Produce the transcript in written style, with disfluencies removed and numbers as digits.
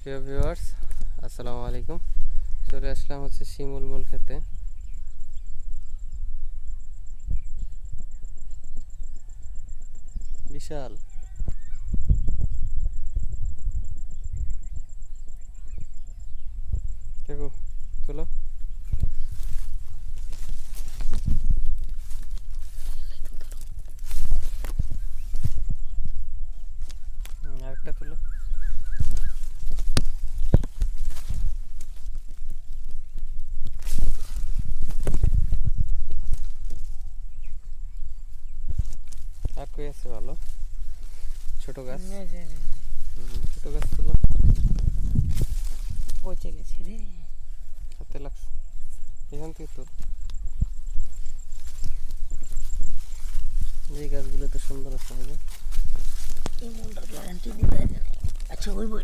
প্রিয় ভিউয়ার্স, আসসালামু আলাইকুম। চলে আসলাম হচ্ছে শিমুল মূল খেতে। বিশাল দেখো, তুলো। আরেকটা তুলো। আর কই আছে ভালো ছোট গাছ? ছোট গাছ তুলো। পচে গেছে রে, হাতে লাগছে, এখান থেকে তুল। এই গাছগুলো তো সুন্দর আছে। এই মনটার গ্যারান্টি দিতে। আচ্ছা ওই বই